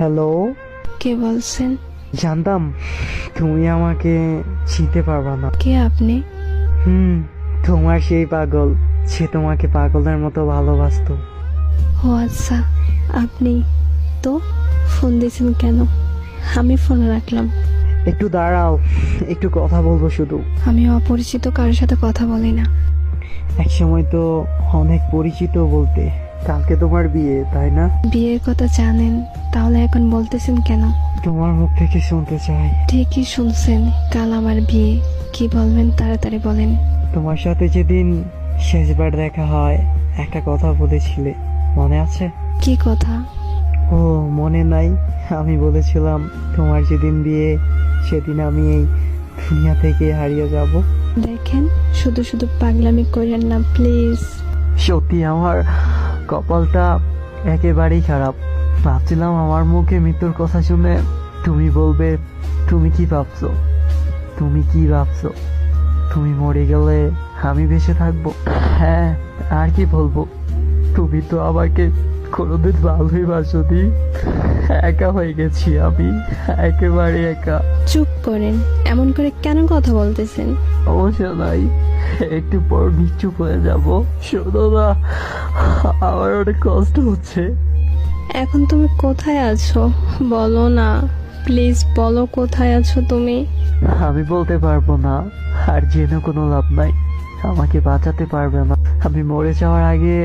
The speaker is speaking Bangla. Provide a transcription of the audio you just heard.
হ্যালো। কে বলছেন? জানতাম তুমি আমাকে চিনতে পারবা না। কে আপনি? হুম, তোমার সেই পাগল, সে তোমাকে পাগলের মতো ভালোবাসতো। ও আচ্ছা, আপনি তো ফোন দিয়েছেন কেন? আমি ফোন রাখলাম। একটু দাঁড়াও, একটু কথা বলবো শুধু। আমি অপরিচিত কারোর সাথে কথা বলি না। একসময় তো অনেক পরিচিত বলতে। কালকে তোমার বিয়ে, তাই না? বিয়ের কথা জানেন, তাহলে এখন বলতেছেন কেন? তোমার মুখ থেকে শুনতে চাই। ঠিকই শুনছেন, কাল আমার বিয়ে। কি বলবেন তাড়াতাড়ি বলেন। তোমার সাথে যেদিন শেষবার দেখা হয়, একটা কথা বলেছিলে, মনে আছে? কি কথা? ও, মনে নাই? আমি বলেছিলাম তোমার যেদিন বিয়ে সেদিন আমি এই দুনিয়া থেকে হারিয়ে যাব। দেখেন, শুধু শুধু পাগলামি করেন না প্লিজ। সত্যি আমার কপালটা একেবারেই খারাপ। ভাবছিলাম আমার মুখে মৃত্যুর কথা শুনে তুমি বলবে তুমি কি ভাবছো, তুমি কি ভাবছো, তুমি মরে গেলে আমি বেঁচে থাকবো। হ্যাঁ, আর কি বলবো, তুমি তো আমাকে কোনোদিন ভালোই বাসোনি। একা হয়ে গেছি আমি, একেবারে একা। চুপ করেন, এমন করে কেন কথা বলতেছেন? সমস্যা নাই, একটু পর নিশ্চুপ হয়ে যাব। শোনো না, আমার অনেক কষ্ট হচ্ছে। এখন তুমি কোথায় আছো বলো না, প্লিজ বলো কোথায় আছো তুমি। আমি বলতে পারবো না, আর জেনে কোনো লাভ নাই। আমাকে বাঁচাতে পারবে না। আমি মরে যাওয়ার আগে